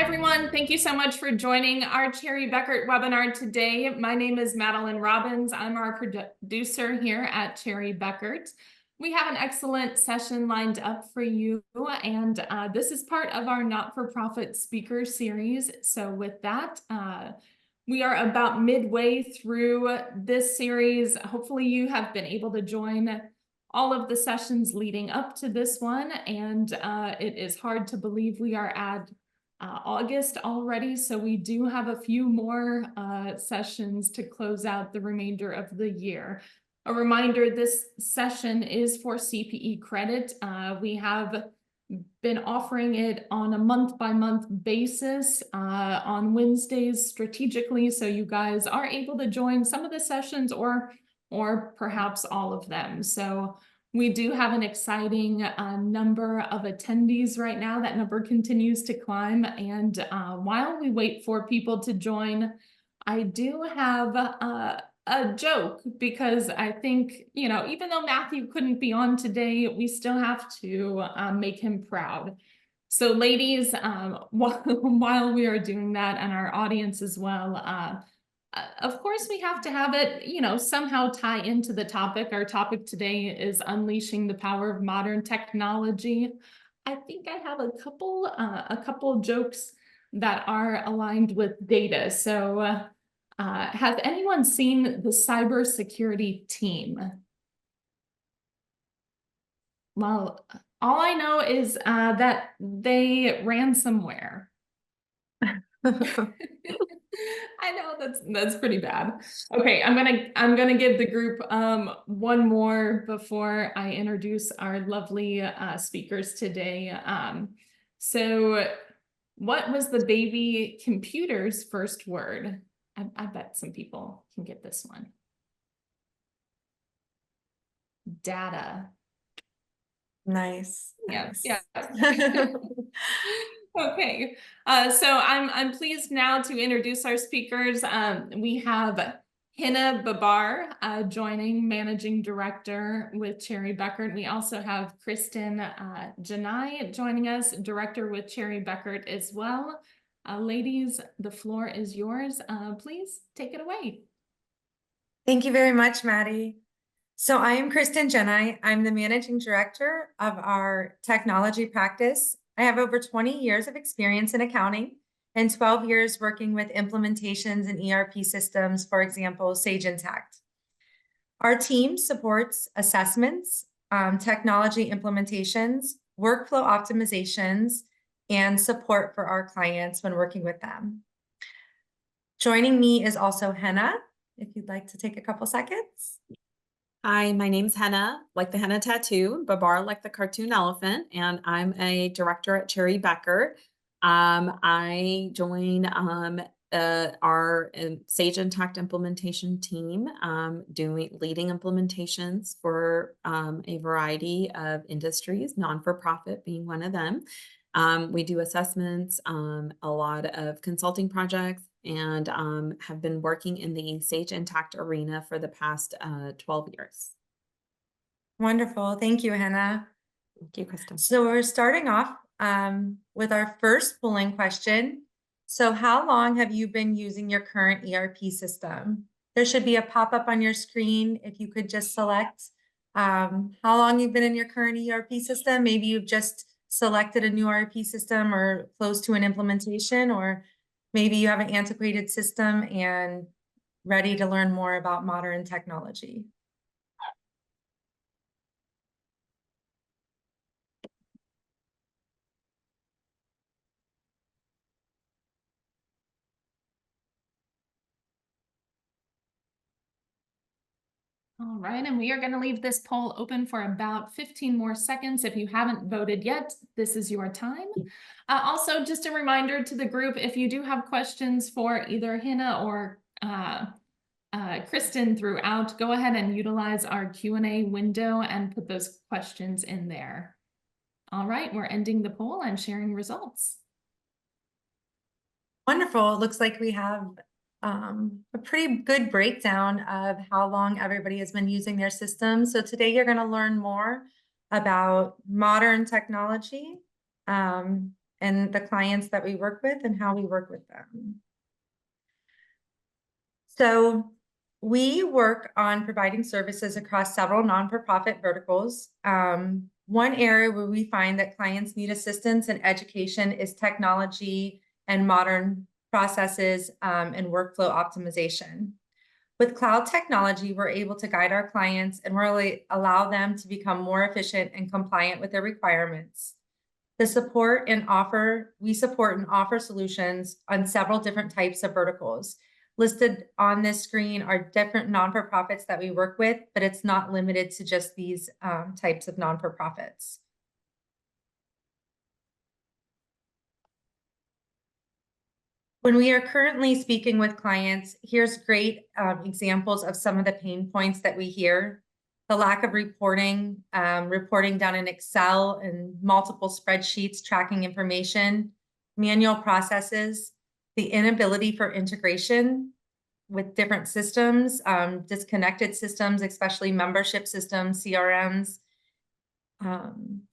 everyone. Thank you so much for joining our Cherry Beckert webinar today. My name is Madeline Robbins. I'm our producer here at Cherry Beckert. We have an excellent session lined up for you, and this is part of our not-for-profit speaker series. So with that, we are about midway through this series. Hopefully you have been able to join all of the sessions leading up to this one, and it is hard to believe we are at August already, so we do have a few more sessions to close out the remainder of the year. A reminder, this session is for CPE credit. We have been offering it on a month-by-month basis on Wednesdays strategically, so you guys are able to join some of the sessions or perhaps all of them. So we do have an exciting number of attendees right now. That number continues to climb. And while we wait for people to join, I do have a joke, because I think, you know, even though Matthew couldn't be on today, we still have to make him proud. So ladies, while we are doing that, and our audience as well, of course, we have to have it, you know, somehow tie into the topic. Our topic today is unleashing the power of modern technology. I think I have a couple jokes that are aligned with data. So has anyone seen the cybersecurity team? Well, all I know is that they ransomware. I know that's pretty bad. Okay, I'm gonna give the group one more before I introduce our lovely speakers today. So what was the baby computer's first word? I bet some people can get this one. Data. Nice. Yes. Yeah. Okay, so I'm pleased now to introduce our speakers. We have Hina Babar joining, Managing Director with Cherry Beckert. We also have Kristen Janai joining us, Director with Cherry Beckert as well. Ladies, the floor is yours. Please take it away. Thank you very much, Maddie. So I am Kristen Janai. I'm the Managing Director of our technology practice. I have over 20 years of experience in accounting and 12 years working with implementations and ERP systems, for example, Sage Intacct. Our team supports assessments, technology implementations, workflow optimizations, and support for our clients when working with them. Joining me is also Henna, if you'd like to take a couple seconds. Hi, my name's Henna, like the henna tattoo, Babar like the cartoon elephant, and I'm a director at Cherry Beckert. I join our Sage Intacct implementation team, leading implementations for a variety of industries, non-for-profit being one of them. We do assessments, a lot of consulting projects, and have been working in the Sage Intacct arena for the past 12 years. Wonderful. Thank you, Henna. Thank you, Kristen. So we're starting off with our first polling question. So how long have you been using your current ERP system? There should be a pop-up on your screen if you could just select how long you've been in your current ERP system. Maybe you've just selected a new ERP system or close to an implementation, or maybe you have an antiquated system and ready to learn more about modern technology. All right, and we are going to leave this poll open for about 15 more seconds. If you haven't voted yet, this is your time. Also, just a reminder to the group, if you do have questions for either Hina or Kristen throughout, go ahead and utilize our Q&A window and put those questions in there. All right, we're ending the poll and sharing results. Wonderful. It looks like we have a pretty good breakdown of how long everybody has been using their system. So today you're going to learn more about modern technology, and the clients that we work with and how we work with them. So we work on providing services across several non-for-profit verticals. One area where we find that clients need assistance and education is technology and modern processes and workflow optimization. With cloud technology, we're able to guide our clients and really allow them to become more efficient and compliant with their requirements. We support and offer solutions on several different types of verticals. Listed on this screen are different non-for-profits that we work with, but it's not limited to just these types of non-for-profits. When we are currently speaking with clients, here's great examples of some of the pain points that we hear. The lack of reporting, reporting done in Excel and multiple spreadsheets, tracking information, manual processes, the inability for integration with different systems, disconnected systems, especially membership systems, CRMs,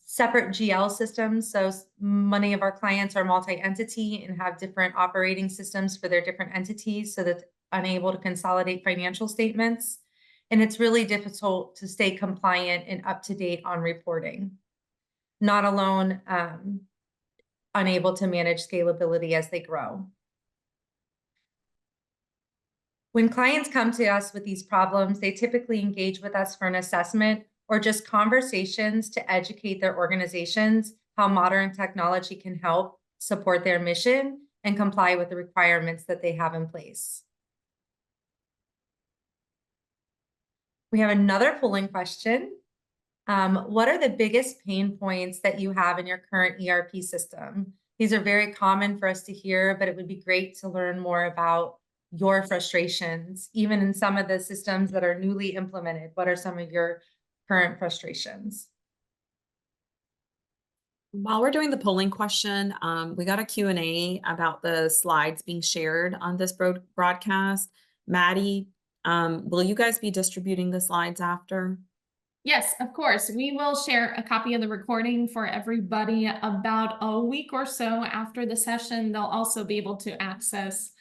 separate GL systems. So many of our clients are multi-entity and have different operating systems for their different entities, so that unable to consolidate financial statements. And it's really difficult to stay compliant and up to date on reporting. Not alone, unable to manage scalability as they grow. When clients come to us with these problems, they typically engage with us for an assessment or just conversations to educate their organizations how modern technology can help support their mission and comply with the requirements that they have in place. We have another polling question. What are the biggest pain points that you have in your current ERP system? These are very common for us to hear, but it would be great to learn more about your frustrations, even in some of the systems that are newly implemented. What are some of your current frustrations? While we're doing the polling question, we got a Q&A about the slides being shared on this broadcast. Maddie, will you guys be distributing the slides after? Yes, of course. We will share a copy of the recording for everybody about a week or so after the session. They'll also be able to access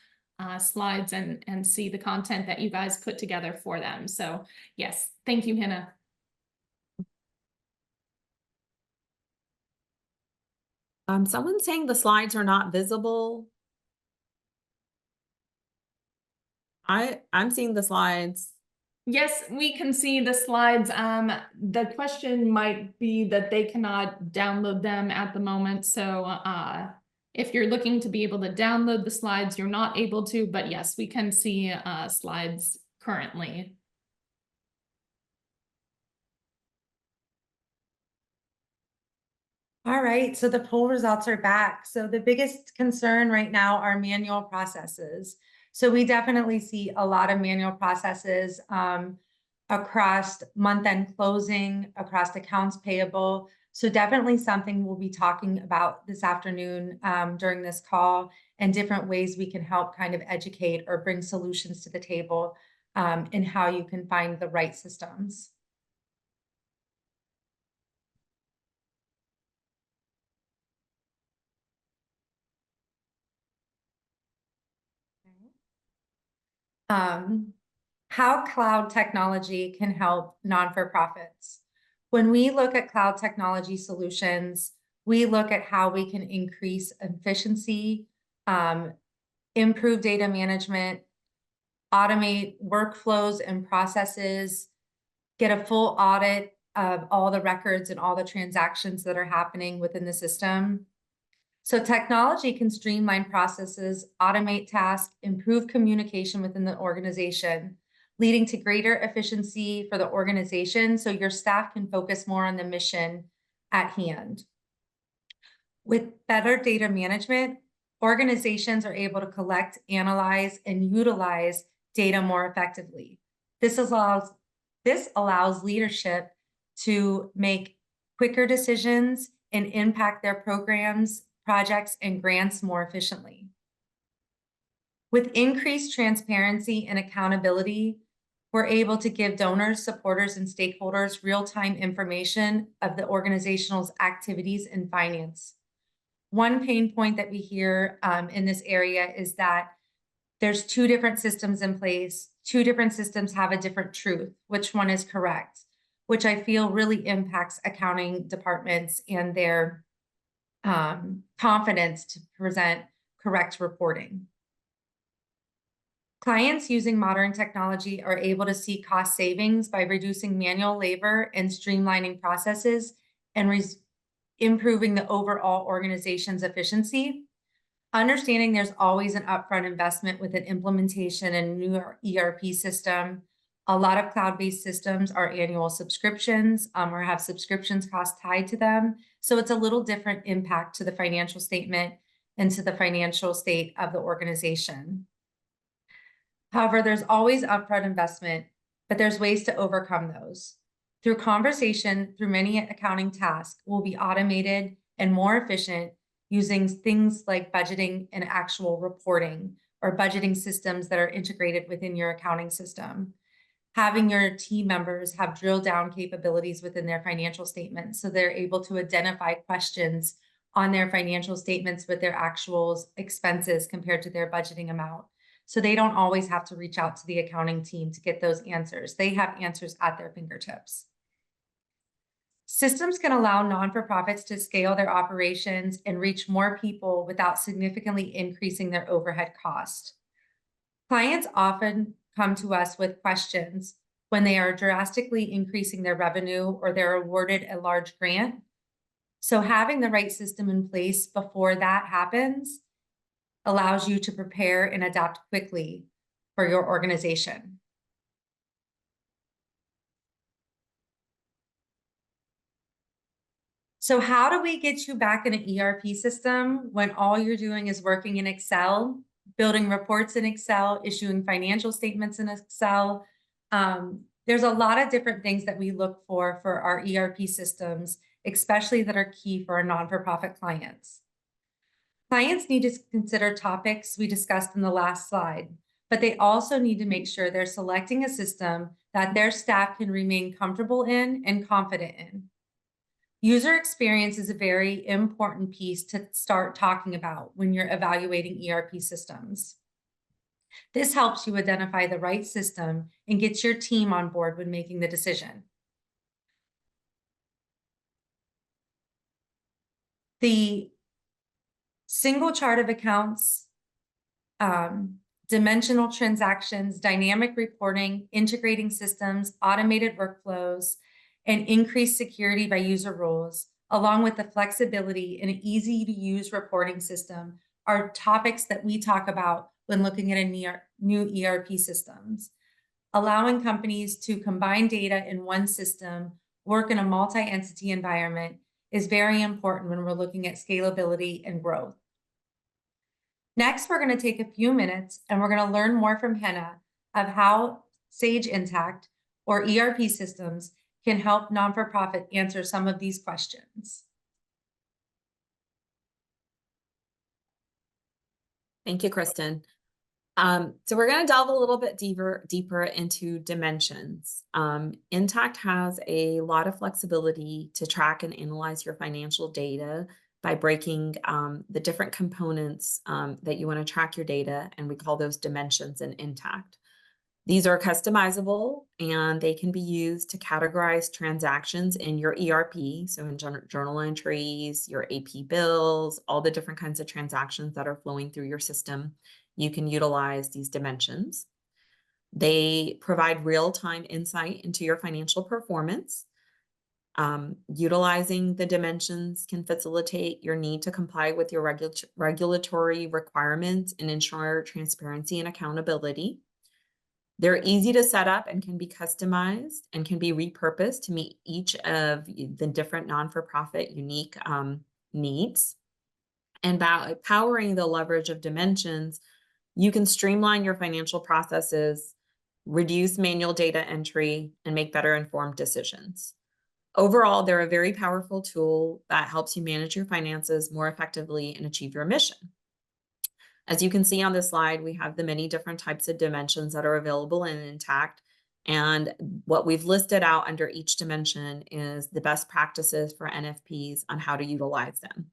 slides and see the content that you guys put together for them. So yes, thank you, Hannah. Someone's saying the slides are not visible. I'm seeing the slides. Yes, we can see the slides. The question might be that they cannot download them at the moment. So if you're looking to be able to download the slides, you're not able to, but yes, we can see slides currently. All right, so the poll results are back. So the biggest concern right now are manual processes. So we definitely see a lot of manual processes across month-end closing, across accounts payable. So definitely something we'll be talking about this afternoon during this call, and different ways we can help kind of educate or bring solutions to the table in how you can find the right systems. How cloud technology can help non-for-profits. When we look at cloud technology solutions, we look at how we can increase efficiency, improve data management, automate workflows and processes, get a full audit of all the records and all the transactions that are happening within the system. So technology can streamline processes, automate tasks, improve communication within the organization, leading to greater efficiency for the organization so your staff can focus more on the mission at hand. With better data management, organizations are able to collect, analyze, and utilize data more effectively. This allows leadership to make quicker decisions and impact their programs, projects, and grants more efficiently. With increased transparency and accountability, we're able to give donors, supporters, and stakeholders real-time information of the organization's activities and finance. one pain point that we hear in this area is that there's two different systems in place. Two different systems have a different truth. Which one is correct? Which I feel really impacts accounting departments and their confidence to present correct reporting. Clients using modern technology are able to see cost savings by reducing manual labor and streamlining processes and improving the overall organization's efficiency. Understanding there's always an upfront investment with an implementation and a new ERP system. A lot of cloud-based systems are annual subscriptions or have subscriptions costs tied to them. So it's a little different impact to the financial statement and to the financial state of the organization. However, there's always upfront investment, but there's ways to overcome those. Through conversation, through many accounting tasks will be automated and more efficient using things like budgeting and actual reporting or budgeting systems that are integrated within your accounting system. Having your team members have drill down capabilities within their financial statements so they're able to identify questions on their financial statements with their actual expenses compared to their budgeting amount. So they don't always have to reach out to the accounting team to get those answers. They have answers at their fingertips. Systems can allow non-for-profits to scale their operations and reach more people without significantly increasing their overhead cost. Clients often come to us with questions when they are drastically increasing their revenue or they're awarded a large grant. So having the right system in place before that happens allows you to prepare and adapt quickly for your organization. So how do we get you back in an ERP system when all you're doing is working in Excel, building reports in Excel, issuing financial statements in Excel? There's a lot of different things that we look for our ERP systems, especially that are key for our non-for-profit clients. Clients need to consider topics we discussed in the last slide, but they also need to make sure they're selecting a system that their staff can remain comfortable in and confident in. User experience is a very important piece to start talking about when you're evaluating ERP systems. This helps you identify the right system and gets your team on board when making the decision. The single chart of accounts, dimensional transactions, dynamic reporting, integrating systems, automated workflows, and increased security by user roles, along with the flexibility and an easy-to-use reporting system, are topics that we talk about when looking at a new ERP systems. Allowing companies to combine data in one system, work in a multi-entity environment, is very important when we're looking at scalability and growth. Next, we're going to take a few minutes and we're going to learn more from Henna of how Sage Intacct or ERP systems can help non-for-profit answer some of these questions. Thank you, Kristen. So we're going to delve a little bit deeper into dimensions. Intacct has a lot of flexibility to track and analyze your financial data by breaking the different components that you want to track your data, and we call those dimensions in Intacct. These are customizable and they can be used to categorize transactions in your ERP, so in journal entries, your AP bills, all the different kinds of transactions that are flowing through your system. You can utilize these dimensions. They provide real-time insight into your financial performance. Utilizing the dimensions can facilitate your need to comply with your regulatory requirements and ensure transparency and accountability. They're easy to set up and can be customized and can be repurposed to meet each of the different non-for-profit unique needs. And by powering the leverage of dimensions, you can streamline your financial processes, reduce manual data entry, and make better informed decisions. Overall, they're a very powerful tool that helps you manage your finances more effectively and achieve your mission. As you can see on this slide, we have the many different types of dimensions that are available in Intacct. And what we've listed out under each dimension is the best practices for NFPs on how to utilize them.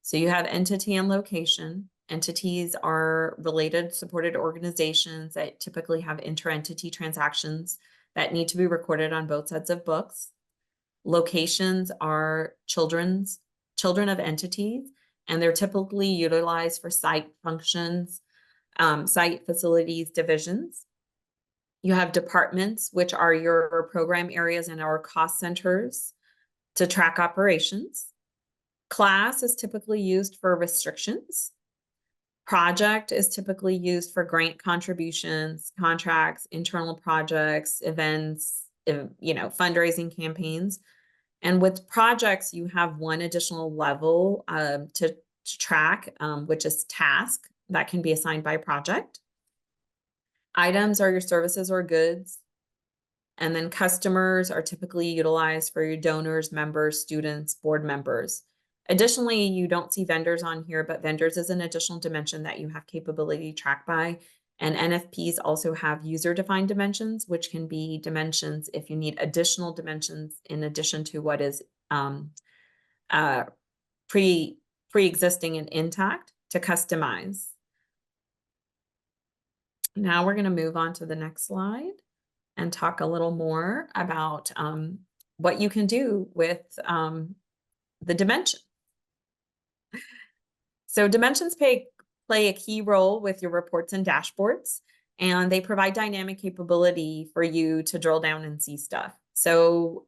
So you have entity and location. Entities are related, supported organizations that typically have inter-entity transactions that need to be recorded on both sets of books. Locations are children of entities, and they're typically utilized for site functions, site facilities divisions. You have departments, which are your program areas and our cost centers to track operations. Class is typically used for restrictions. Project is typically used for grant contributions, contracts, internal projects, events, fundraising campaigns. And with projects, you have one additional level to track, which is task that can be assigned by project. Items are your services or goods. And then customers are typically utilized for your donors, members, students, board members. Additionally, you don't see vendors on here, but vendors is an additional dimension that you have capability tracked by. And NFPs also have user-defined dimensions, which can be dimensions if you need additional dimensions in addition to what is pre-existing and intact to customize. Now we're going to move on to the next slide and talk a little more about what you can do with the dimension. So dimensions play a key role with your reports and dashboards, and they provide dynamic capability for you to drill down and see stuff. So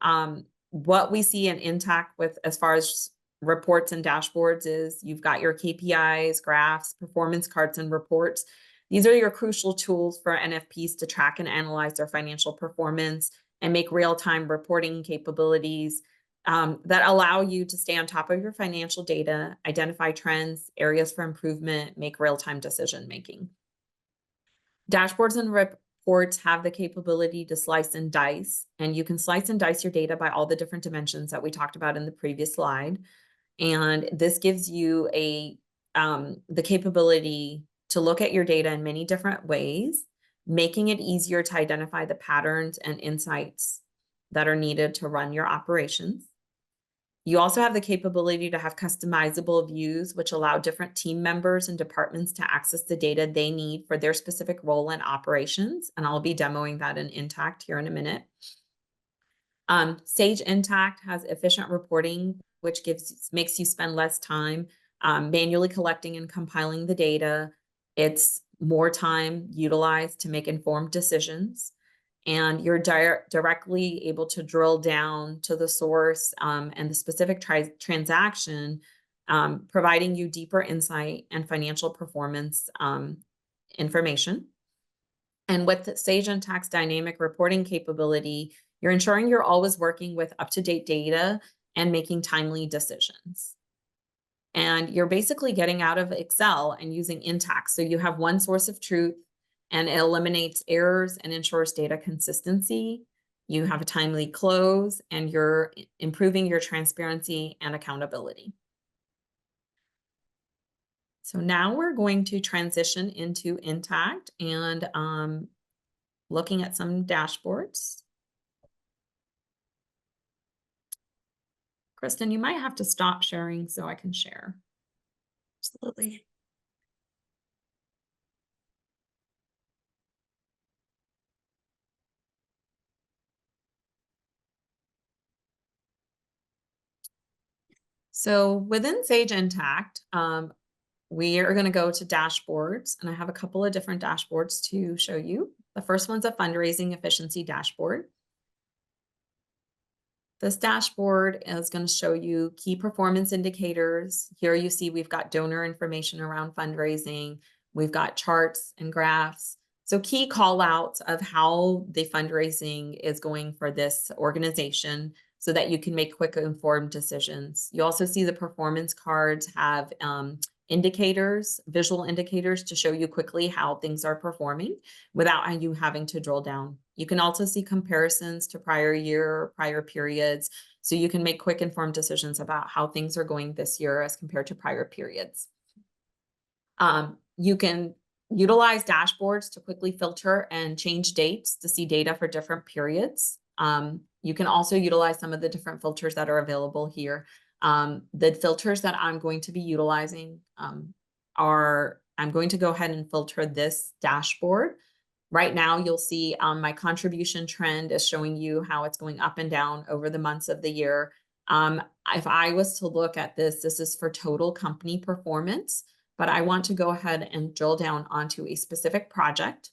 what we see in Intact with as far as reports and dashboards is you've got your KPIs, graphs, performance cards, and reports. These are your crucial tools for NFPs to track and analyze their financial performance and make real-time reporting capabilities that allow you to stay on top of your financial data, identify trends, areas for improvement, make real-time decision-making. Dashboards and reports have the capability to slice and dice, and you can slice and dice your data by all the different dimensions that we talked about in the previous slide. And this gives you the capability to look at your data in many different ways, making it easier to identify the patterns and insights that are needed to run your operations. You also have the capability to have customizable views, which allow different team members and departments to access the data they need for their specific role in operations. And I'll be demoing that in Intact here in a minute. Sage Intact has efficient reporting, which makes you spend less time manually collecting and compiling the data. It's more time utilized to make informed decisions. And you're directly able to drill down to the source and the specific transaction, providing you deeper insight and financial performance information. And with the Sage Intact's dynamic reporting capability, you're ensuring you're always working with up-to-date data and making timely decisions. And you're basically getting out of Excel and using Intact. So you have one source of truth, and it eliminates errors and ensures data consistency. You have a timely close, and you're improving your transparency and accountability. So now we're going to transition into Intact and looking at some dashboards. Kristen, you might have to stop sharing so I can share. Absolutely. So within Sage Intact, we are going to go to dashboards, and I have a couple of different dashboards to show you. The first one's a fundraising efficiency dashboard. This dashboard is going to show you key performance indicators. Here you see we've got donor information around fundraising. We've got charts and graphs. So key call outs of how the fundraising is going for this organization so that you can make quick informed decisions. You also see the performance cards have indicators, visual indicators to show you quickly how things are performing without you having to drill down. You can also see comparisons to prior year, prior periods, so you can make quick informed decisions about how things are going this year as compared to prior periods. You can utilize dashboards to quickly filter and change dates to see data for different periods. You can also utilize some of the different filters that are available here. The filters that I'm going to be utilizing are, I'm going to go ahead and filter this dashboard. Right now, you'll see my contribution trend is showing you how it's going up and down over the months of the year. If I was to look at this, this is for total company performance, but I want to go ahead and drill down onto a specific project.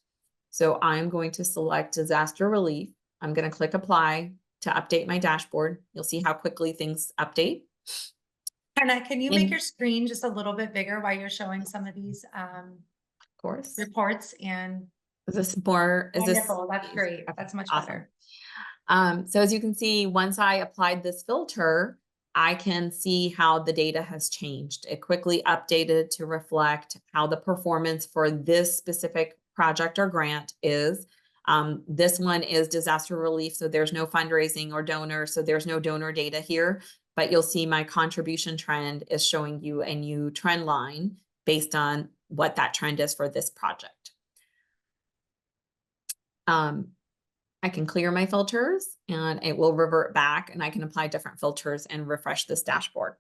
So I'm going to select disaster relief. I'm going to click apply to update my dashboard. You'll see how quickly things update. Hannah, can you make And- your screen just a little bit bigger while you're showing some of these Of course. reports? And Is this more, is this? wonderful, that's great. That's much Awesome. better. So as you can see, once I applied this filter, I can see how the data has changed. It quickly updated to reflect how the performance for this specific project or grant is. This one is disaster relief, so there's no fundraising or donor, so there's no donor data here, but you'll see my contribution trend is showing you a new trend line based on what that trend is for this project. I can clear my filters and it will revert back, and I can apply different filters and refresh this dashboard.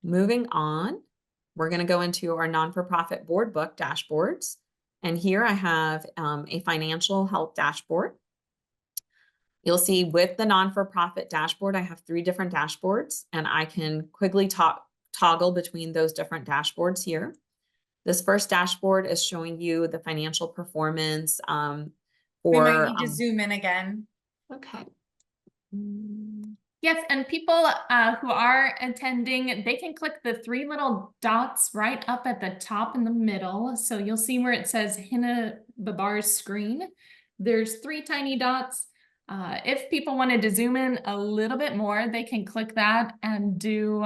Moving on, we're going to go into our non-for-profit board book dashboards. And here I have a financial health dashboard. You'll see with the non-for-profit dashboard, I have 3 different dashboards, and I can quickly toggle between those different dashboards here. This first dashboard is showing you the financial performance We might need to zoom in again. Okay. Yes, and people who are attending, they can click the 3 little dots right up at the top in the middle. So you'll see where it says Hina Babar's screen. There's 3 tiny dots. If people wanted to zoom in a little bit more, they can click that and do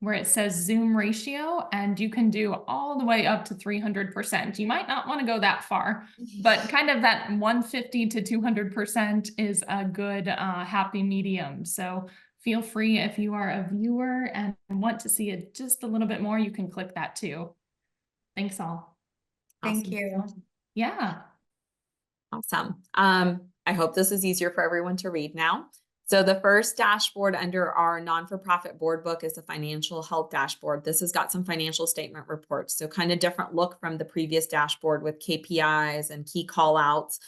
where it says zoom ratio, and you can do all the way up to 300%. You might not want to go that far, but kind of that 150 to 200% is a good happy medium. So feel free, if you are a viewer and want to see it just a little bit more, you can click that too. Thanks all. Thank Awesome. you. Yeah. Awesome. I hope this is easier for everyone to read now. So the first dashboard under our non-for-profit board book is a financial health dashboard. This has got some financial statement reports. So kind of different look from the previous dashboard with KPIs and key call outs.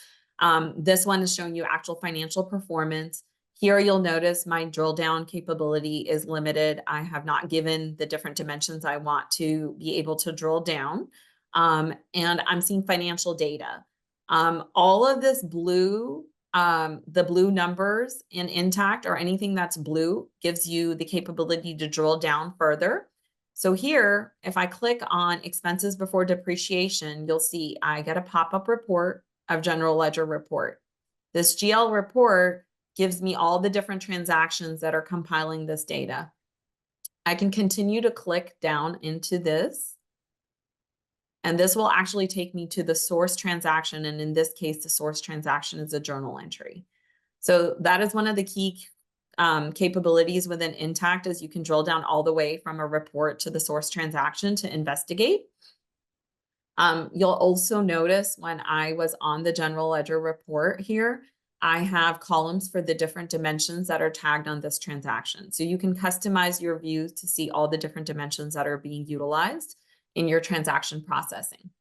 This one is showing you actual financial performance. Here you'll notice my drill down capability is limited. I have not given the different dimensions I want to be able to drill down. And I'm seeing financial data. All of this blue, the blue numbers in intact or anything that's blue gives you the capability to drill down further. So here, if I click on expenses before depreciation, you'll see I get a pop-up report of general ledger report. This GL report gives me all the different transactions that are compiling this data. I can continue to click down into this, and this will actually take me to the source transaction. And in this case, the source transaction is a journal entry. So that is one of the key capabilities within Intact, is you can drill down all the way from a report to the source transaction to investigate. You'll also notice when I was on the general ledger report here, I have columns for the different dimensions that are tagged on this transaction. So you can customize your view to see all the different dimensions that are being utilized in your transaction processing.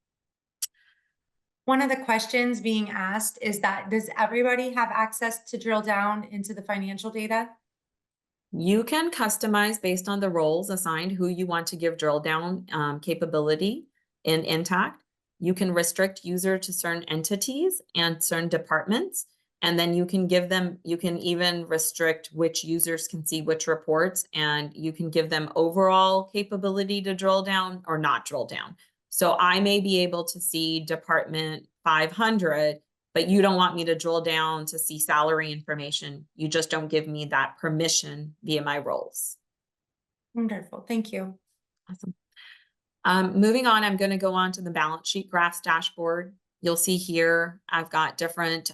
One of the questions being asked is that, does everybody have access to drill down into the financial data? You can customize based on the roles assigned, who you want to give drill down capability in Intact. You can restrict user to certain entities and certain departments. And then you can give them, you can even restrict which users can see which reports, and you can give them overall capability to drill down or not drill down. So I may be able to see department 500, but you don't want me to drill down to see salary information. You just don't give me that permission via my roles. Wonderful, thank you. Awesome. Moving on, I'm going to go on to the balance sheet graphs dashboard. You'll see here, I've got different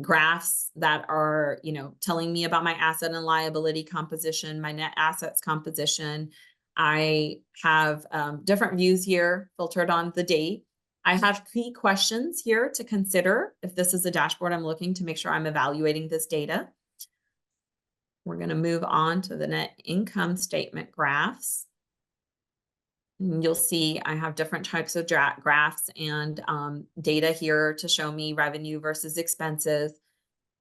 graphs that are, telling me about my asset and liability composition, my net assets composition. I have different views here filtered on the date. I have key questions here to consider if this is a dashboard I'm looking to make sure I'm evaluating this data. We're going to move on to the net income statement graphs. And you'll see I have different types of graphs and data here to show me revenue versus expenses.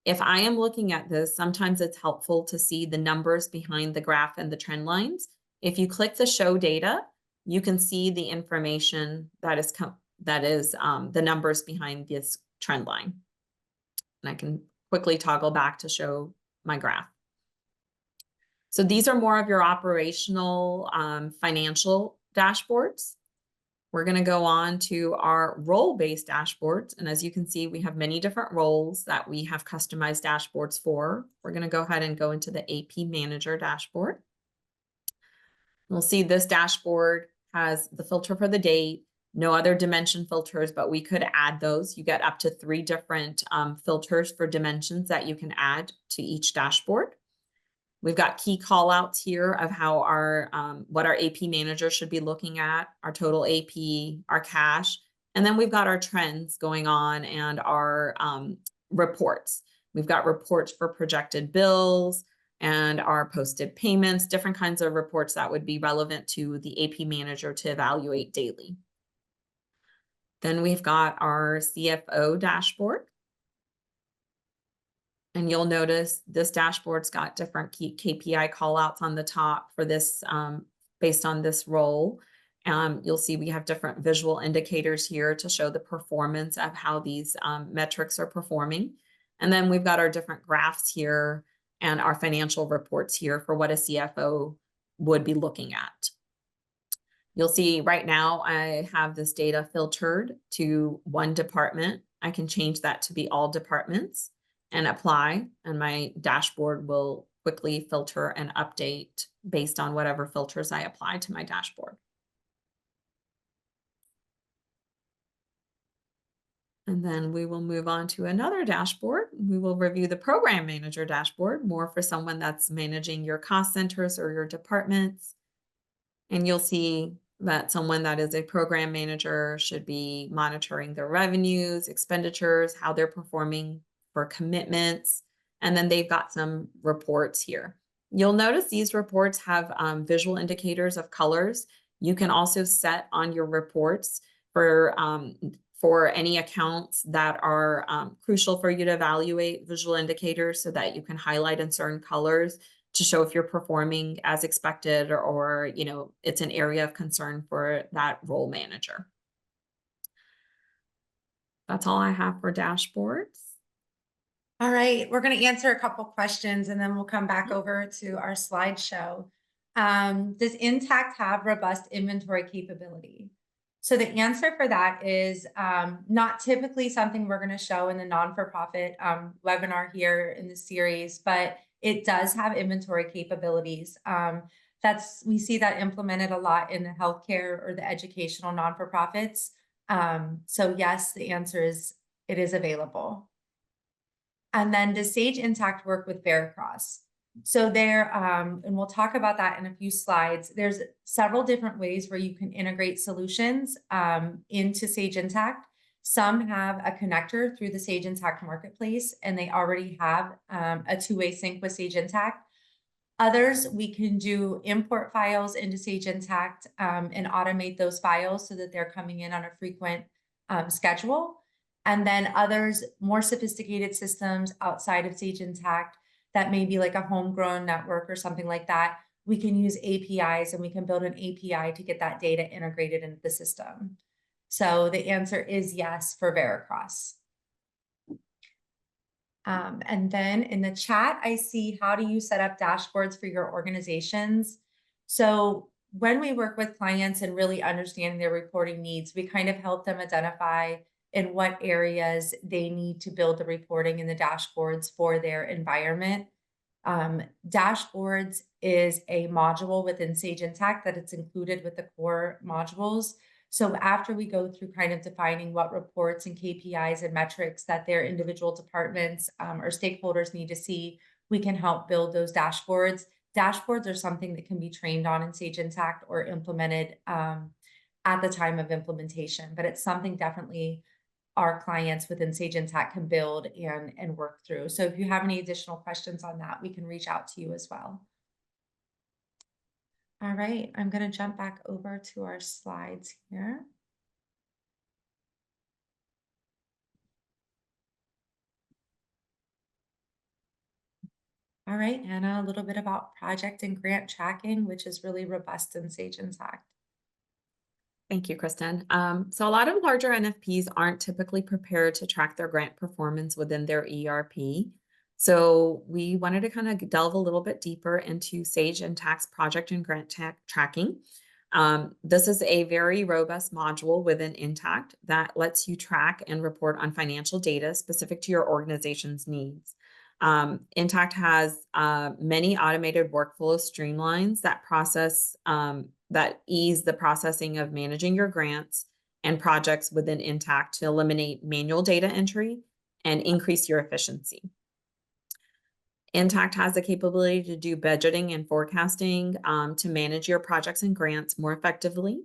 If I am looking at this, sometimes it's helpful to see the numbers behind the graph and the trend lines. If you click the show data, you can see the information that is the numbers behind this trend line. And I can quickly toggle back to show my graph. So these are more of your operational financial dashboards. We're going to go on to our role-based dashboards. And as you can see, we have many different roles that we have customized dashboards for. We're going to go ahead and go into the AP Manager dashboard. We'll see this dashboard has the filter for the date, no other dimension filters, but we could add those. You get up to 3 different filters for dimensions that you can add to each dashboard. We've got key call outs here of how our what our AP manager should be looking at, our total AP, our cash, and then we've got our trends going on and our reports. We've got reports for projected bills and our posted payments, different kinds of reports that would be relevant to the AP manager to evaluate daily. Then we've got our CFO dashboard. And you'll notice this dashboard's got different key KPI callouts on the top for this based on this role. You'll see we have different visual indicators here to show the performance of how these metrics are performing. And then we've got our different graphs here and our financial reports here for what a CFO would be looking at. You'll see right now I have this data filtered to one department. I can change that to be all departments and apply, and my dashboard will quickly filter and update based on whatever filters I apply to my dashboard. And then we will move on to another dashboard. We will review the program manager dashboard, more for someone that's managing your cost centers or your departments. And you'll see that someone that is a program manager should be monitoring their revenues, expenditures, how they're performing for commitments, and then they've got some reports here. You'll notice these reports have visual indicators of colors. You can also set on your reports for any accounts that are crucial for you to evaluate visual indicators so that you can highlight in certain colors to show if you're performing as expected or you know, it's an area of concern for that role manager. That's all I have for dashboards. All right, we're going to answer a couple questions and then we'll come back over to our slideshow. Does Intact have robust inventory capability? So the answer for that is not typically something we're going to show in the non-for-profit webinar here in the series, but it does have inventory capabilities. We see that implemented a lot in the healthcare or the educational non-for-profits. So yes, the answer is it is available. And then does Sage Intact work with Veracross? So there, and we'll talk about that in a few slides. There's several different ways where you can integrate solutions into Sage Intact. Some have a connector through the Sage Intact marketplace, and they already have a two-way sync with Sage Intact. Others, we can do import files into Sage Intact and automate those files so that they're coming in on a frequent schedule. And then others, more sophisticated systems outside of Sage Intact that may be like a homegrown network or something like that, we can use APIs and we can build an API to get that data integrated into the system. So the answer is yes for Veracross. And then in the chat, I see, how do you set up dashboards for your organizations? So when we work with clients and really understanding their reporting needs, we kind of help them identify in what areas they need to build the reporting and the dashboards for their environment. Dashboards is a module within Sage Intact that it's included with the core modules. So after we go through kind of defining what reports and KPIs and metrics that their individual departments or stakeholders need to see, we can help build those dashboards. Dashboards are something that can be trained on in Sage Intact or implemented at the time of implementation, but it's something definitely our clients within Sage Intacct can build and work through. So if you have any additional questions on that, we can reach out to you as well. All right, I'm going to jump back over to our slides here. All right, Anna, a little bit about project and grant tracking, which is really robust in Sage Intacct. Thank you, Kristen. So a lot of larger NFPs aren't typically prepared to track their grant performance within their ERP. So we wanted to kind of delve a little bit deeper into Sage Intacct's project and grant tracking. This is a very robust module within Intacct that lets you track and report on financial data specific to your organization's needs. Intacct has many automated workflow streamlines that ease the processing of managing your grants and projects within Intacct to eliminate manual data entry and increase your efficiency. Intacct has the capability to do budgeting and forecasting to manage your projects and grants more effectively.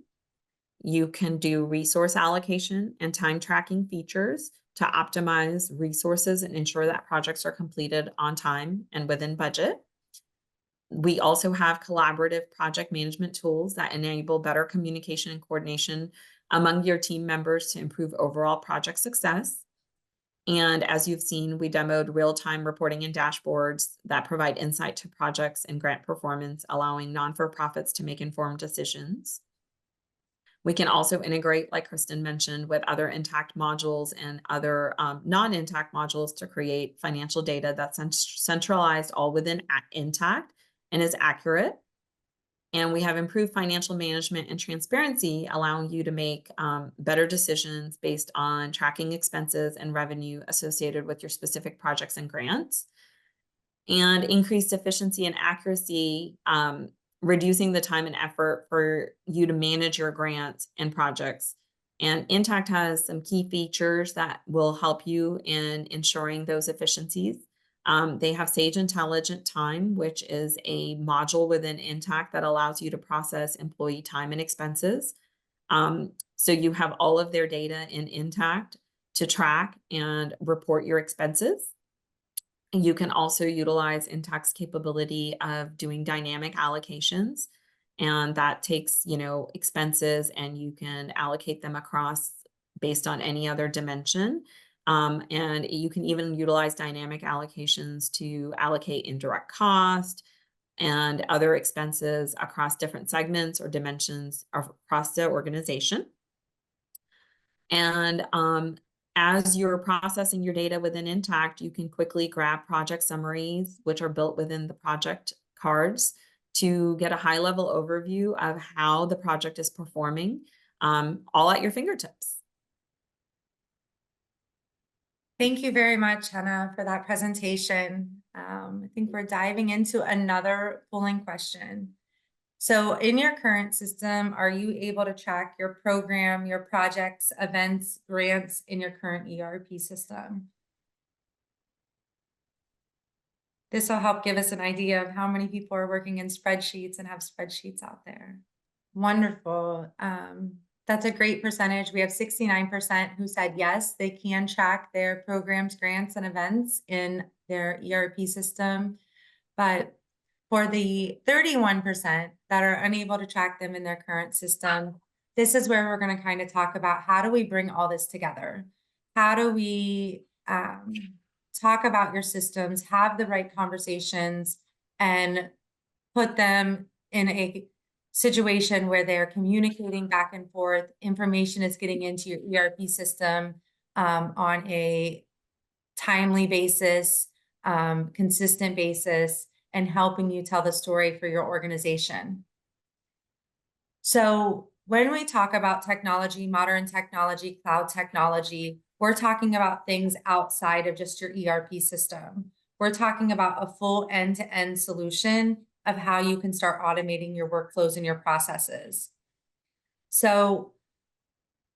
You can do resource allocation and time tracking features to optimize resources and ensure that projects are completed on time and within budget. We also have collaborative project management tools that enable better communication and coordination among your team members to improve overall project success. And as you've seen, we demoed real-time reporting and dashboards that provide insight to projects and grant performance, allowing non-for-profits to make informed decisions. We can also integrate, like Kristen mentioned, with other Intacct modules and other non-Intacct modules to create financial data that's centralized all within Intacct and is accurate. And we have improved financial management and transparency, allowing you to make better decisions based on tracking expenses and revenue associated with your specific projects and grants. And increased efficiency and accuracy, reducing the time and effort for you to manage your grants and projects. And Intacct has some key features that will help you in ensuring those efficiencies. They have Sage Intelligent Time, which is a module within Intacct that allows you to process employee time and expenses. So you have all of their data in Intacct to track and report your expenses. You can also utilize Intacct's capability of doing dynamic allocations, and that takes, expenses and you can allocate them across based on any other dimension. And you can even utilize dynamic allocations to allocate indirect cost and other expenses across different segments or dimensions across the organization. And as you're processing your data within Intacct, you can quickly grab project summaries, which are built within the project cards, to get a high-level overview of how the project is performing, all at your fingertips. Thank you very much, Hannah, for that presentation. I think we're diving into another polling question. So in your current system, are you able to track your program, your projects, events, grants in your current ERP system? This will help give us an idea of how many people are working in spreadsheets and have spreadsheets out there. Wonderful. That's a great percentage. We have 69% who said yes, they can track their programs, grants, and events in their ERP system. But for the 31% that are unable to track them in their current system, this is where we're going to kind of talk about how do we bring all this together? How do we talk about your systems, have the right conversations, and put them in a situation where they're communicating back and forth, information is getting into your ERP system on a timely basis, consistent basis, and helping you tell the story for your organization. So when we talk about technology, modern technology, cloud technology, we're talking about things outside of just your ERP system. We're talking about a full end-to-end solution of how you can start automating your workflows and your processes. So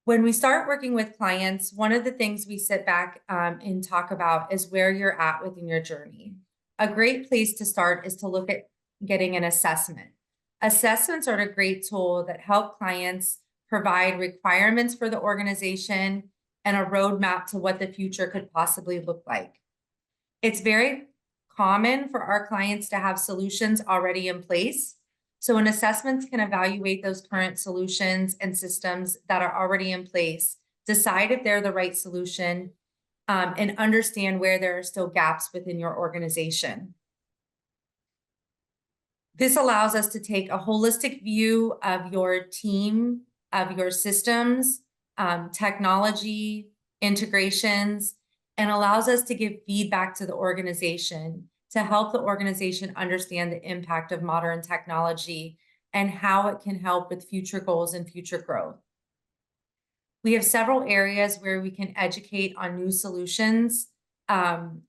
when we start working with clients, one of the things we sit back and talk about is where you're at within your journey. A great place to start is to look at getting an assessment. Assessments are a great tool that help clients provide requirements for the organization and a roadmap to what the future could possibly look like. It's very common for our clients to have solutions already in place. So an assessment can evaluate those current solutions and systems that are already in place, decide if they're the right solution, and understand where there are still gaps within your organization. This allows us to take a holistic view of your team, of your systems, technology, integrations, and allows us to give feedback to the organization to help the organization understand the impact of modern technology and how it can help with future goals and future growth. We have several areas where we can educate on new solutions.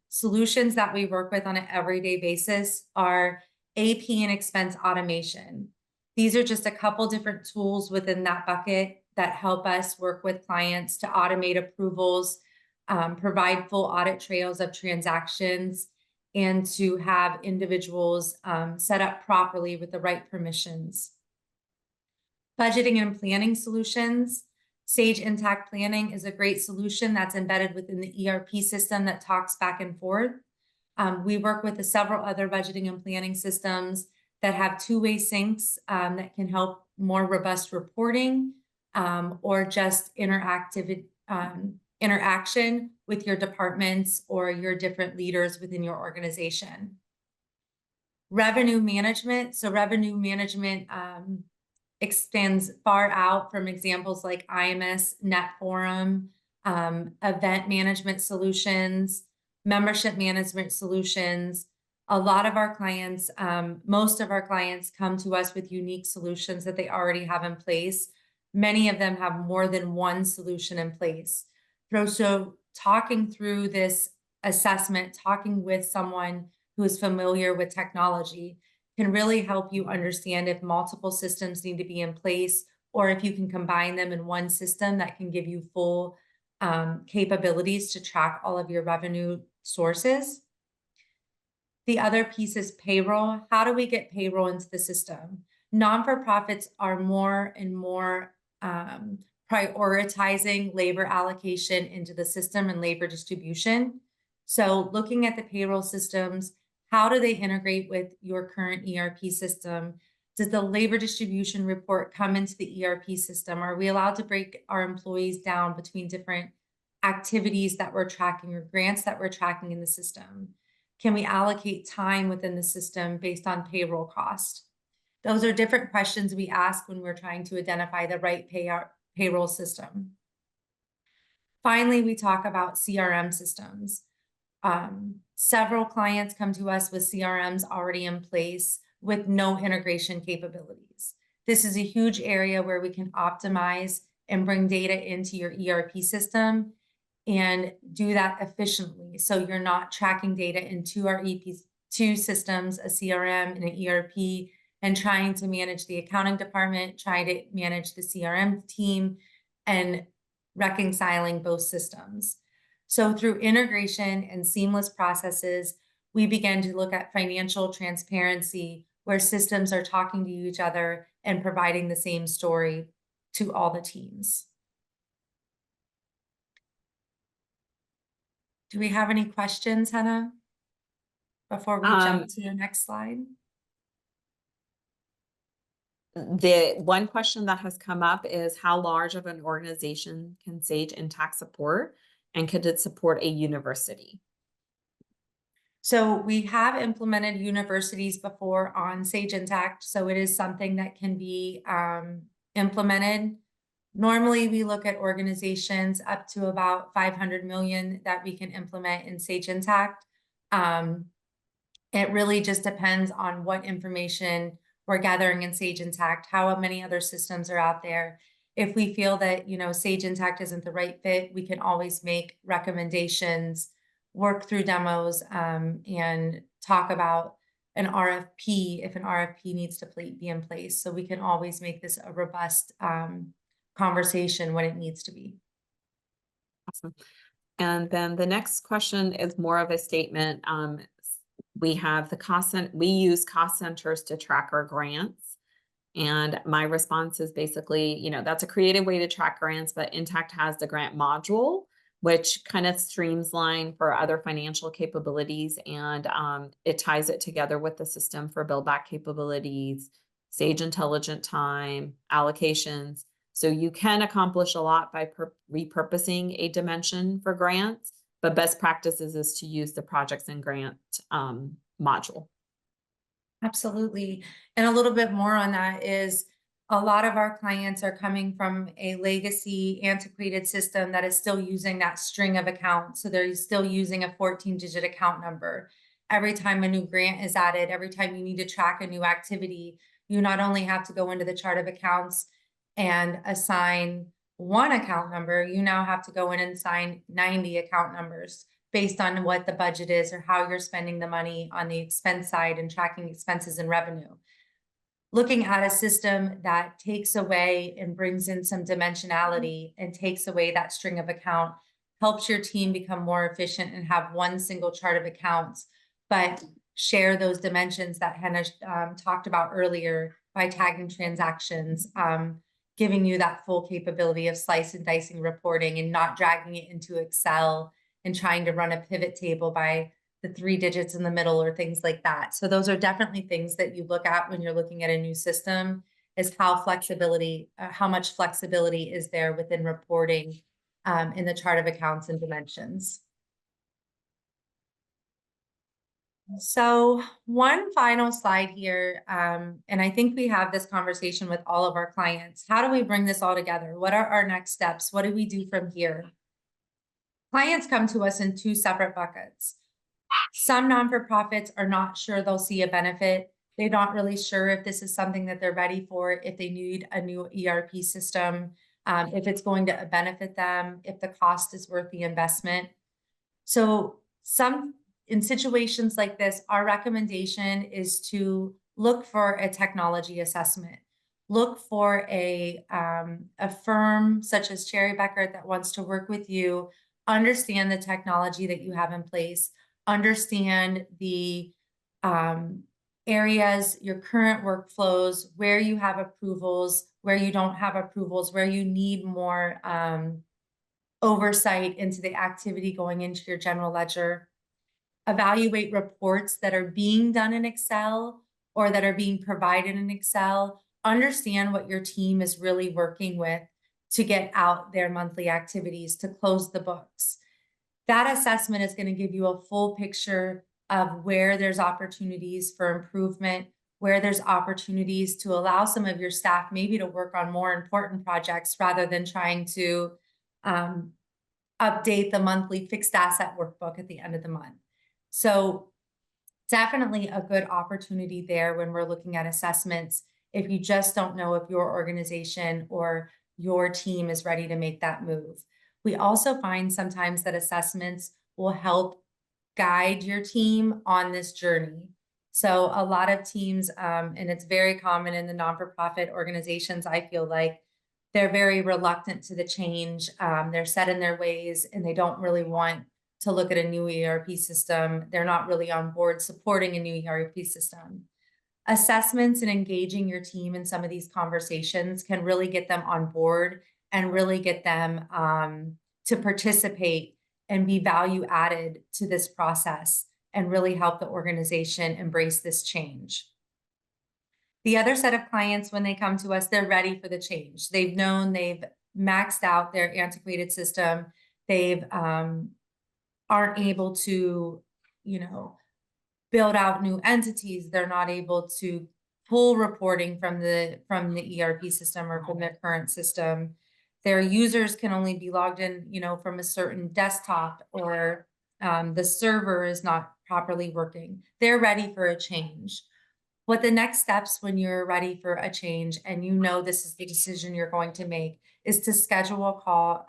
Solutions that we work with on an everyday basis are AP and expense automation. These are just a couple different tools within that bucket that help us work with clients to automate approvals, provide full audit trails of transactions, and to have individuals set up properly with the right permissions. Budgeting and planning solutions. Sage Intact Planning is a great solution that's embedded within the ERP system that talks back and forth. We work with several other budgeting and planning systems that have two-way syncs that can help more robust reporting or just interaction with your departments or your different leaders within your organization. Revenue management. So revenue management extends far out from examples like IMS, NetForum, event management solutions, membership management solutions. A lot of our clients, most of our clients come to us with unique solutions that they already have in place. Many of them have more than one solution in place. So talking through this assessment, talking with someone who is familiar with technology can really help you understand if multiple systems need to be in place or if you can combine them in one system that can give you full capabilities to track all of your revenue sources. The other piece is payroll. How do we get payroll into the system? Non-for-profits are more and more prioritizing labor allocation into the system and labor distribution. So looking at the payroll systems, how do they integrate with your current ERP system? Does the labor distribution report come into the ERP system? Are we allowed to break our employees down between different activities that we're tracking or grants that we're tracking in the system? Can we allocate time within the system based on payroll cost? Those are different questions we ask when we're trying to identify the right payroll system. Finally, we talk about CRM systems. Several clients come to us with CRMs already in place with no integration capabilities. This is a huge area where we can optimize and bring data into your ERP system and do that efficiently. So you're not tracking data into our two systems, a CRM and an ERP, and trying to manage the accounting department, trying to manage the CRM team, and reconciling both systems. So through integration and seamless processes, we begin to look at financial transparency where systems are talking to each other and providing the same story to all the teams. Do we have any questions, Hannah, before we jump to the next slide? The one question that has come up is how large of an organization can Sage Intact support, and could it support a university? So we have implemented universities before on Sage Intact, so it is something that can be implemented. Normally, we look at organizations up to about 500 million that we can implement in Sage Intact. It really just depends on what information we're gathering in Sage Intact, how many other systems are out there. If we feel that, Sage Intact isn't the right fit, we can always make recommendations, work through demos, and talk about an RFP if an RFP needs to be in place. So we can always make this a robust conversation when it needs to be. Awesome. And then the next question is more of a statement. We have we use cost centers to track our grants. And my response is basically, that's a creative way to track grants, but Intact has the grant module, which kind of streamlines for other financial capabilities. And it ties it together with the system for build back capabilities, Sage Intelligent Time, allocations. So you can accomplish a lot by repurposing a dimension for grants, but best practices is to use the projects and grant module. Absolutely. And a little bit more on that is a lot of our clients are coming from a legacy antiquated system that is still using that string of accounts. So they're still using a 14-digit account number. Every time a new grant is added, every time you need to track a new activity, you not only have to go into the chart of accounts and assign one account number, you now have to go in and assign 90 account numbers based on what the budget is or how you're spending the money on the expense side and tracking expenses and revenue. Looking at a system that takes away and brings in some dimensionality and takes away that string of account helps your team become more efficient and have one single chart of accounts, but share those dimensions that Hannah talked about earlier by tagging transactions, giving you that full capability of slice and dicing reporting and not dragging it into Excel and trying to run a pivot table by the 3 digits in the middle or things like that. So those are definitely things that you look at when you're looking at a new system, is how much flexibility is there within reporting in the chart of accounts and dimensions. So one final slide here, and I think we have this conversation with all of our clients. How do we bring this all together? What are our next steps? What do we do from here? Clients come to us in 2 separate buckets. Some non-for-profits are not sure they'll see a benefit. They're not really sure if this is something that they're ready for, if they need a new ERP system, if it's going to benefit them, if the cost is worth the investment. So in situations like this, our recommendation is to look for a technology assessment. Look for a firm such as Cherry Beckert that wants to work with you, understand the technology that you have in place, understand the areas, your current workflows, where you have approvals, where you don't have approvals, where you need more oversight into the activity going into your general ledger. Evaluate reports that are being done in Excel or that are being provided in Excel. Understand what your team is really working with to get out their monthly activities, to close the books. That assessment is going to give you a full picture of where there's opportunities for improvement, where there's opportunities to allow some of your staff maybe to work on more important projects rather than trying to update the monthly fixed asset workbook at the end of the month. So definitely a good opportunity there when we're looking at assessments, if you just don't know if your organization or your team is ready to make that move. We also find sometimes that assessments will help guide your team on this journey. So a lot of teams, and it's very common in the non-for-profit organizations, I feel like they're very reluctant to the change. They're set in their ways and they don't really want to look at a new ERP system. They're not really on board supporting a new ERP system. Assessments and engaging your team in some of these conversations can really get them on board and really get them to participate and be value added to this process and really help the organization embrace this change. The other set of clients, when they come to us, they're ready for the change. They've maxed out their antiquated system. They've aren't able to, build out new entities. They're not able to pull reporting from the ERP system or from their current system. Their users can only be logged in, from a certain desktop, or the server is not properly working. They're ready for a change. What the next steps when you're ready for a change and this is the decision you're going to make is to schedule a call.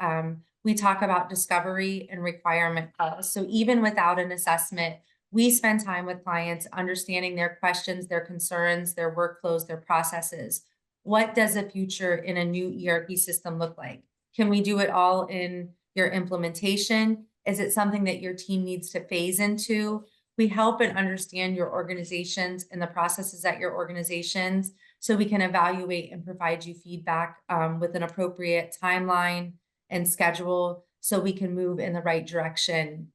We talk about discovery and requirement calls. So even without an assessment, we spend time with clients understanding their questions, their concerns, their workflows, their processes. What does a future in a new ERP system look like? Can we do it all in your implementation? Is it something that your team needs to phase into? We help and understand your organizations and the processes at your organizations so we can evaluate and provide you feedback with an appropriate timeline and schedule so we can move in the right direction.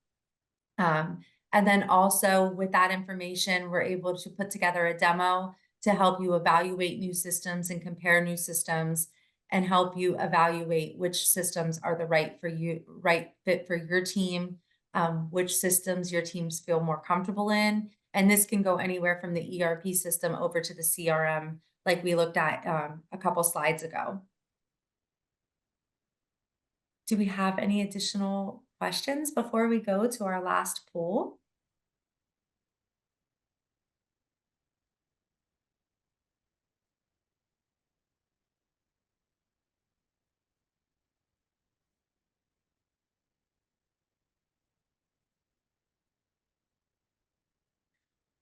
And then also with that information, we're able to put together a demo to help you evaluate new systems and compare new systems and help you evaluate which systems are the right fit for your team, which systems your teams feel more comfortable in. And this can go anywhere from the ERP system over to the CRM, like we looked at a couple slides ago. Do we have any additional questions before we go to our last poll?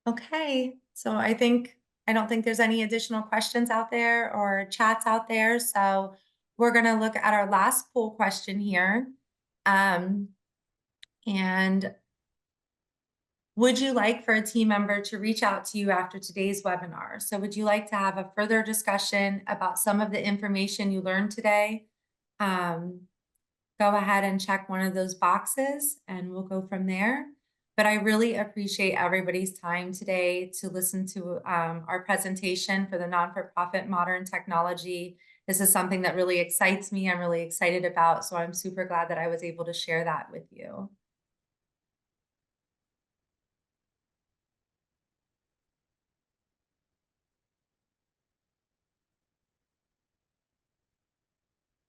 Okay, so I don't think there's any additional questions out there or chats out there. So we're gonna look at our last poll question here. And would you like for a team member to reach out to you after today's webinar? So would you like to have a further discussion about some of the information you learned today? Go ahead and check one of those boxes and we'll go from there. But I really appreciate everybody's time today to listen to our presentation for the non-for-profit modern technology. This is something that really excites me. I'm really excited about, so I'm super glad that I was able to share that with you.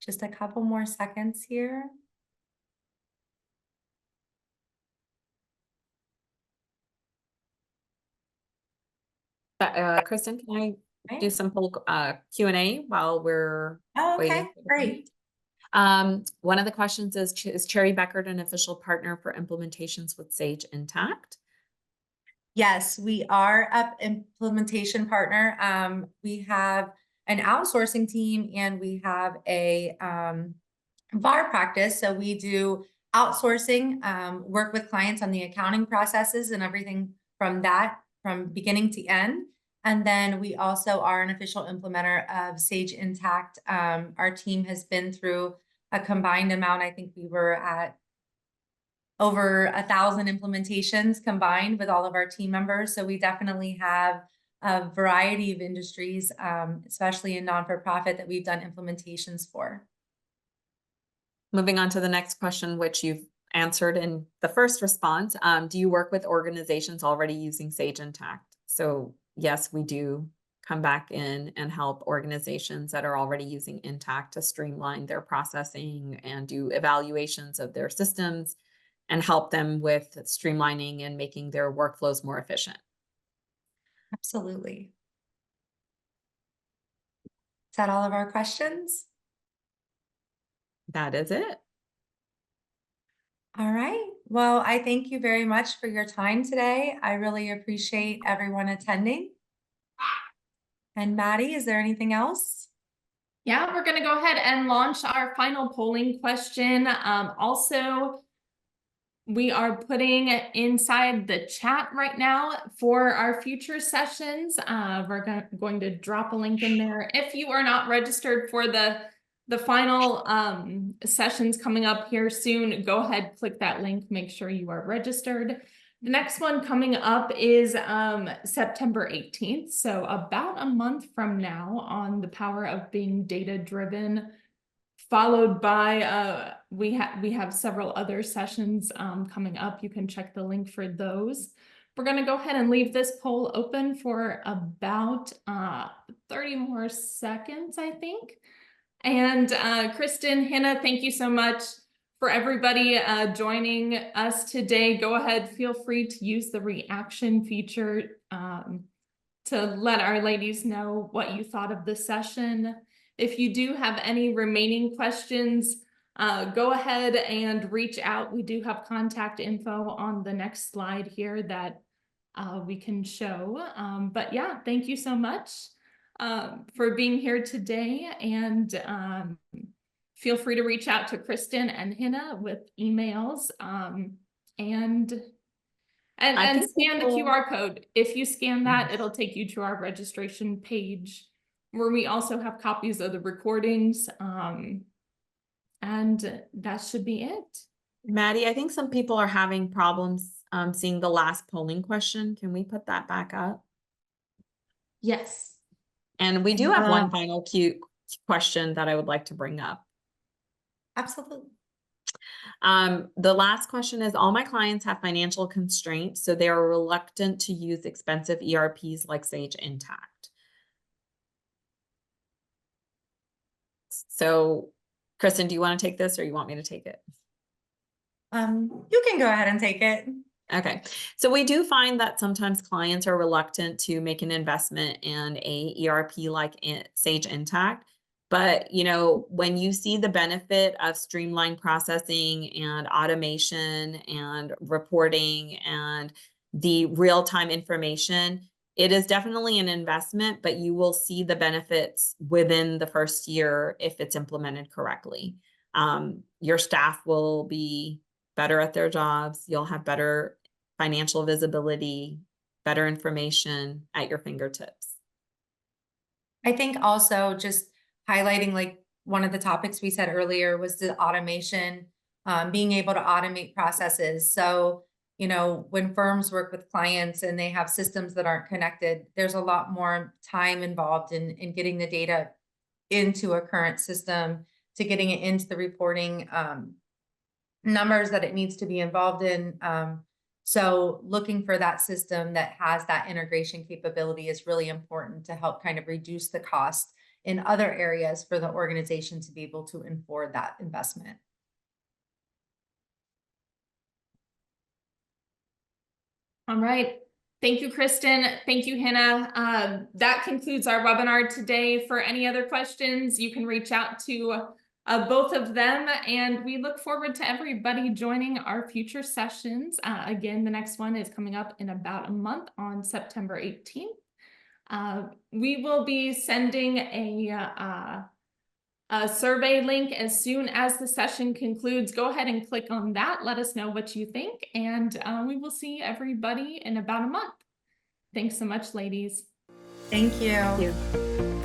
Just a couple more seconds here. Kristen, can I do some Q&A while we're waiting? Okay, great. One of the questions is Cherry Beckert an official partner for implementations with Sage Intacct? Yes, we are an implementation partner. We have an outsourcing team and we have a VAR practice. So we do outsourcing, work with clients on the accounting processes and everything from beginning to end. And then we also are an official implementer of Sage Intacct. Our team has been through a combined amount. I think we were at over 1,000 implementations combined with all of our team members. So we definitely have a variety of industries, especially in non-for-profit, that we've done implementations for. Moving on to the next question, which you've answered in the first response. Do you work with organizations already using Sage Intacct? So yes, we do come back in and help organizations that are already using Intacct to streamline their processing and do evaluations of their systems and help them with streamlining and making their workflows more efficient. Absolutely. Is that all of our questions? That is it. All right. Well, I thank you very much for your time today. I really appreciate everyone attending. And Maddie, is there anything else? Yeah, we're going to go ahead and launch our final polling question. Also, we are putting inside the chat right now for our future sessions. We're going to drop a link in there. If you are not registered for the final sessions coming up here soon, go ahead, click that link, make sure you are registered. The next one coming up is September 18th. So about a month from now, on the power of being data-driven, followed by we have several other sessions coming up. You can check the link for those. We're going to go ahead and leave this poll open for about 30 more seconds, I think. And Kristen, Hannah, thank you so much for everybody joining us today. Go ahead, feel free to use the reaction feature to let our ladies know what you thought of the session. If you do have any remaining questions, go ahead and reach out. We do have contact info on the next slide here that we can show. But yeah, thank you so much for being here today. And feel free to reach out to Kristen and Hannah with emails. And And, I and think scan the people- QR code. If you scan that, it'll take you to our registration page where we also have copies of the recordings. And that should be it. Maddie, I think some people are having problems seeing the last polling question. Can we put that back up? Yes. And we do have one Um, final cute question that I would like to bring up. Absolutely. The last question is, all my clients have financial constraints, so they are reluctant to use expensive ERPs like Sage Intacct. So, Kristen, do you want to take this or you want me to take it? You can go ahead and take it. Okay, so we do find that sometimes clients are reluctant to make an investment in a ERP like Sage Intacct. But, you know, when you see the benefit of streamlined processing and automation and reporting and the real-time information, it is definitely an investment, but you will see the benefits within the first year if it's implemented correctly. Your staff will be better at their jobs. You'll have better financial visibility, better information at your fingertips. I think also just highlighting, like, one of the topics we said earlier was the automation, being able to automate processes. So, you know, when firms work with clients and they have systems that aren't connected, there's a lot more time involved in getting the data into a current system, to getting it into the reporting numbers that it needs to be involved in. So looking for that system that has that integration capability is really important to help kind of reduce the cost in other areas for the organization to be able to afford that investment. All right. Thank you, Kristen. Thank you, Hannah. That concludes our webinar today. For any other questions, you can reach out to both of them, and we look forward to everybody joining our future sessions. Again, the next one is coming up in about a month on September 18th. We will be sending a survey link as soon as the session concludes. Go ahead and click on that. Let us know what you think, and we will see everybody in about a month. Thanks so much, ladies. Thank you. Thank you.